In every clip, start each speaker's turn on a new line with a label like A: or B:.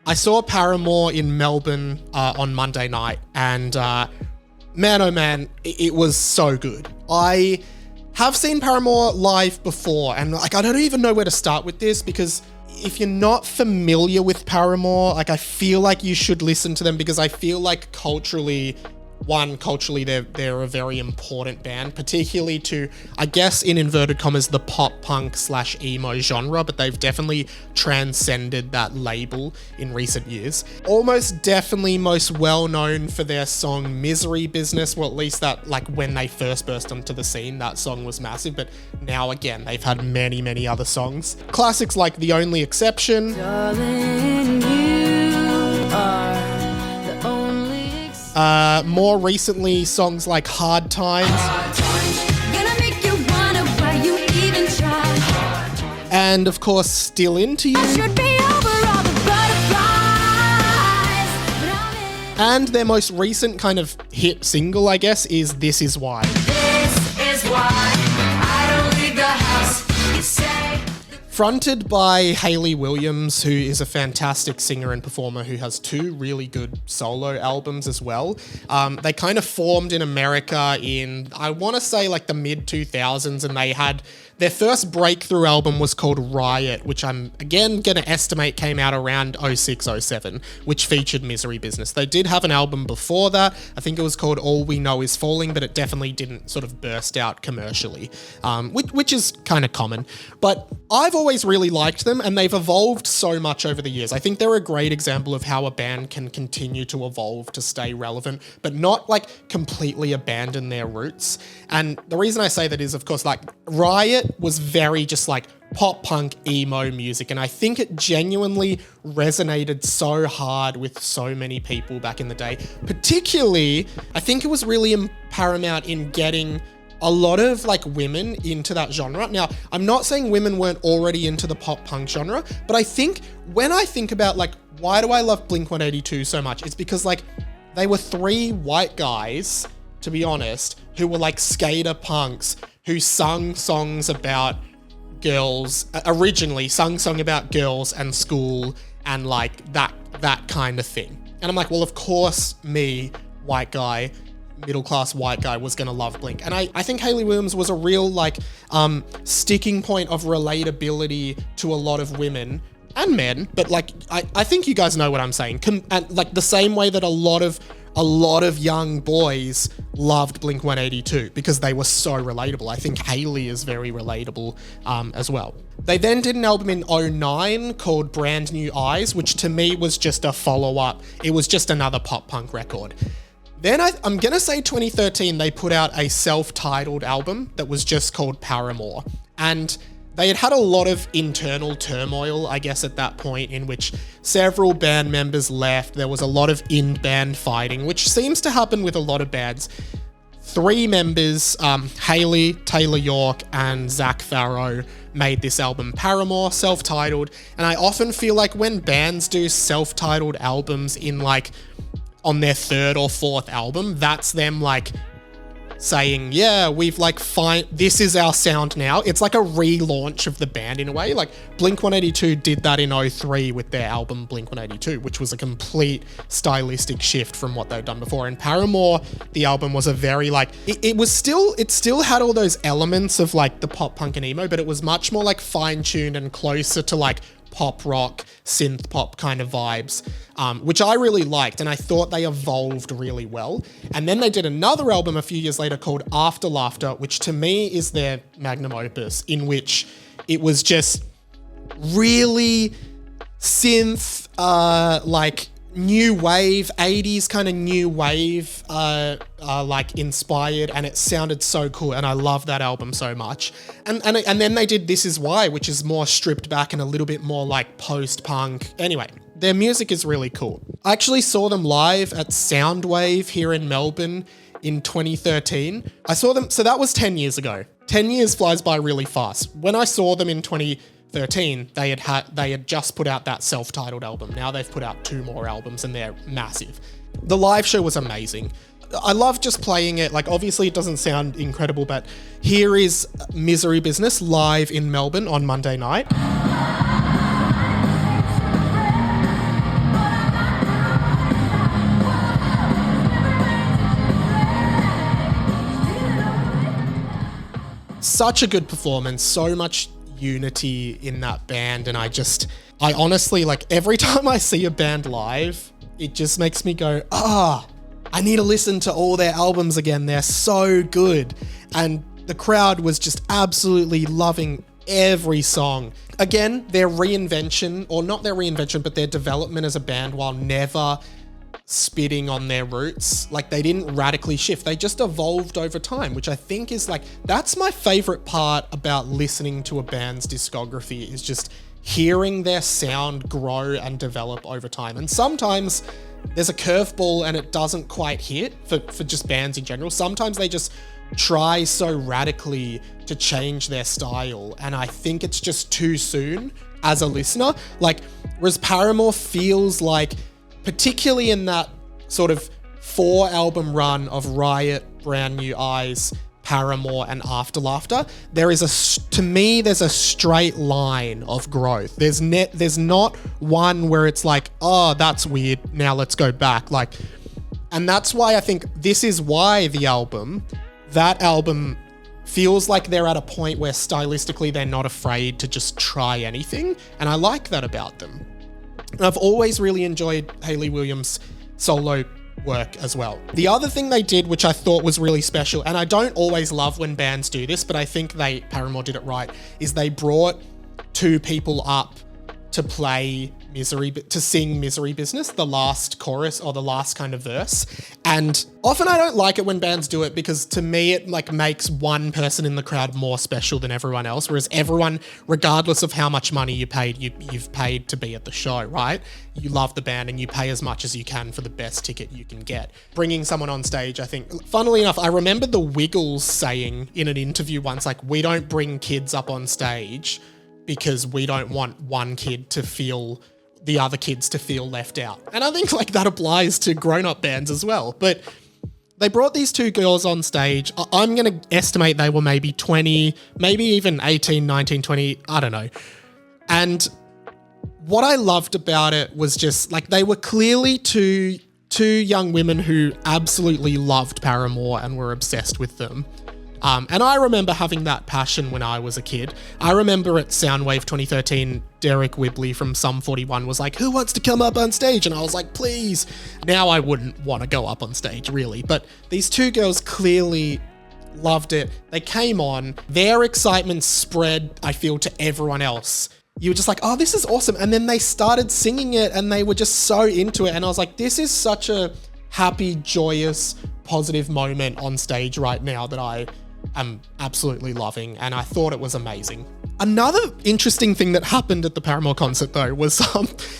A: I saw Paramore in Melbourne on Monday night, and man, oh man, it was so good. I have seen Paramore live before, and like I don't even know where to start with this, because if you're not familiar with Paramore, like I feel like you should listen to them, because I feel like culturally they're a very important band, particularly to, I guess, in inverted commas, the pop punk / emo genre, but they've definitely transcended that label in recent years. Almost definitely most well known for their song Misery Business, well, at least that, like, when they first burst onto the scene, that song was massive, but now again, they've had many, many other songs. Classics like The Only Exception. Darling, you are more recently, songs like Hard Times. Gonna make you wonder why you even try. And of course, Still Into You. Should be over all the butterflies. And their most recent kind of hit single, I guess, is This Is Why. This is why I don't leave the house, you say. Fronted by Hayley Williams, who is a fantastic singer and performer who has 2 really good solo albums as well. They kind of formed in America in, I want to say, like the mid-2000s, and they had their first breakthrough album was called Riot, which I'm again going to estimate came out around 06-07, which featured Misery Business. They did have an album before that. I think it was called All We Know Is Falling, but it definitely didn't sort of burst out commercially, which is kind of common. But I've always really liked them, and they've evolved so much over the years. I think they're a great example of how a band can continue to evolve to stay relevant, but not like completely abandon their roots. And the reason I say that is, of course, like Riot was very just like pop punk emo music, and I think it genuinely resonated so hard with so many people back in the day. Particularly, I think it was really paramount in getting a lot of like women into that genre. Now, I'm not saying women weren't already into the pop punk genre, but I think when I think about like, why do I love Blink-182 so much? It's because like they were 3 white guys, to be honest, who were like skater punks who sung songs about girls, originally sung song about girls and school and like that kind of thing. And I'm like, well, of course me, white guy, middle-class white guy, was gonna love Blink. And I think Hayley Williams was a real like sticking point of relatability to a lot of women and men, but like I think you guys know what I'm saying. And like the same way that a lot of young boys loved Blink-182 because they were so relatable. I think Hayley is very relatable as well. They then did an album in 2009 called Brand New Eyes, which to me was just a follow-up. It was just another pop punk record. Then I'm going to say 2013, they put out a self-titled album that was just called Paramore. And they had a lot of internal turmoil, I guess, at that point, in which several band members left. There was a lot of in-band fighting, which seems to happen with a lot of bands. 3 members, Hayley, Taylor York, and Zach Farrow, made this album Paramore, self-titled. And I often feel like when bands do self-titled albums in like on their 3rd or 4th album, that's them like saying, yeah, we've like this is our sound now. It's like a relaunch of the band in a way. Like Blink-182 did that in 2003 with their album Blink-182, which was a complete stylistic shift from what they'd done before. And Paramore, the album, was a very like, it still had all those elements of like the pop punk and emo, but it was much more like fine-tuned and closer to like pop rock, synth pop kind of vibes, which I really liked, and I thought they evolved really well. And then they did another album a few years later called After Laughter, which to me is their magnum opus, in which it was just really synth, like new wave, 80s kind of new wave, like inspired, and it sounded so cool, and I love that album so much. And then they did This Is Why, which is more stripped back and a little bit more like post-punk. Anyway, their music is really cool. I actually saw them live at Soundwave here in Melbourne in 2013. I saw them, so that was 10 years ago. 10 years flies by really fast. When I saw them in 2013, they had just put out that self-titled album. Now they've put out 2 more albums and they're massive. The live show was amazing. I love just playing it. Like, obviously it doesn't sound incredible, but here is Misery Business live in Melbourne on Monday night. such a good performance, so much unity in that band. And I honestly, like, every time I see a band live, it just makes me go, I need to listen to all their albums again. They're so good. And the crowd was just absolutely loving every song. Again, their reinvention, or not their reinvention, but their development as a band while never spitting on their roots. Like, they didn't radically shift. They just evolved over time, which I think is like, that's my favorite part about listening to a band's discography, is just hearing their sound grow and develop over time. And sometimes there's a curveball and it doesn't quite hit for just bands in general. Sometimes they just try so radically to change their style, and I think it's just too soon as a listener. Like, whereas Paramore feels like, particularly in that sort of 4-album run of Riot, Brand New Eyes, Paramore, and After Laughter, there's a straight line of growth. There's not one where it's like, oh, that's weird, now let's go back. Like, and that's why I think This Is Why that album feels like they're at a point where stylistically they're not afraid to just try anything, and I like that about them. And I've always really enjoyed Hayley Williams' solo work as well. The other thing they did, which I thought was really special, and I don't always love when bands do this, but I think Paramore did it right, is they brought 2 people up to sing Misery Business, the last chorus or the last kind of verse. And often I don't like it when bands do it, because to me it like makes one person in the crowd more special than everyone else, whereas everyone, regardless of how much money you paid, you've paid to be at the show, right? You love the band and you pay as much as you can for the best ticket you can get. Bringing someone on stage, I think, funnily enough, I remember the Wiggles saying in an interview once, like, we don't bring kids up on stage because we don't want the other kids to feel left out. And I think like that applies to grown-up bands as well. But they brought these 2 girls on stage. I'm going to estimate they were maybe 20, maybe even 18, 19, 20, I don't know. And what I loved about it was just like, they were clearly two young women who absolutely loved Paramore and were obsessed with them. And I remember having that passion when I was a kid. I remember at Soundwave 2013, Derek Whibley from Sum 41 was like, who wants to come up on stage? And I was like, please. Now I wouldn't want to go up on stage, really. But these 2 girls clearly loved it. They came on. Their excitement spread, I feel, to everyone else. You were just like, oh, this is awesome. And then they started singing it and they were just so into it. And I was like, this is such a happy, joyous, positive moment on stage right now that I am absolutely loving, and I thought it was amazing. Another interesting thing that happened at the Paramore concert though was,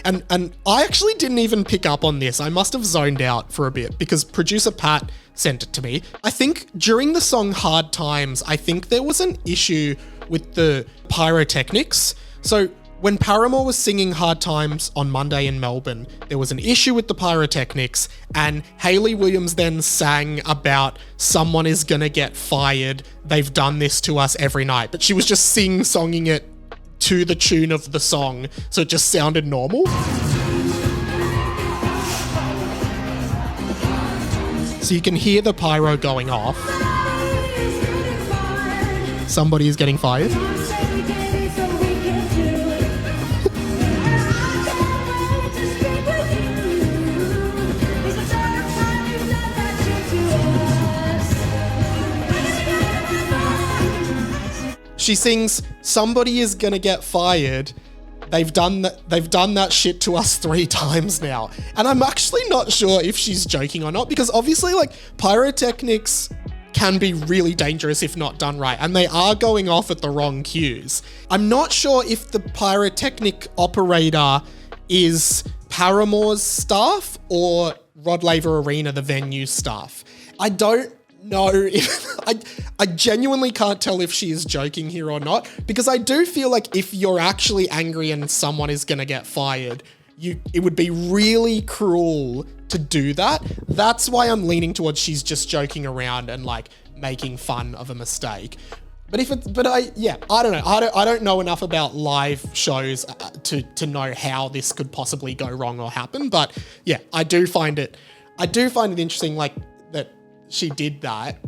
A: and I actually didn't even pick up on this. I must have zoned out for a bit because producer Pat sent it to me. I think during the song Hard Times, I think there was an issue with the pyrotechnics. So when Paramore was singing Hard Times on Monday in Melbourne, there was an issue with the pyrotechnics, and Hayley Williams then sang about someone is gonna get fired. They've done this to us every night. But she was just sing-songing it to the tune of the song, so it just sounded normal. So you can hear the pyro going off. Somebody is getting fired. She sings, somebody is gonna get fired. They've done that shit to us 3 times now. And I'm actually not sure if she's joking or not, because obviously like pyrotechnics can be really dangerous if not done right, and they are going off at the wrong cues. I'm not sure if the pyrotechnic operator is Paramore's staff or Rod Laver Arena, the venue staff. I don't know if I genuinely can't tell if she is joking here or not, because I do feel like if you're actually angry and someone is gonna get fired, it would be really cruel to do that. That's why I'm leaning towards she's just joking around and like making fun of a mistake. But I don't know. I don't know enough about live shows to know how this could possibly go wrong or happen. But yeah, I do find it interesting, like, that she did that.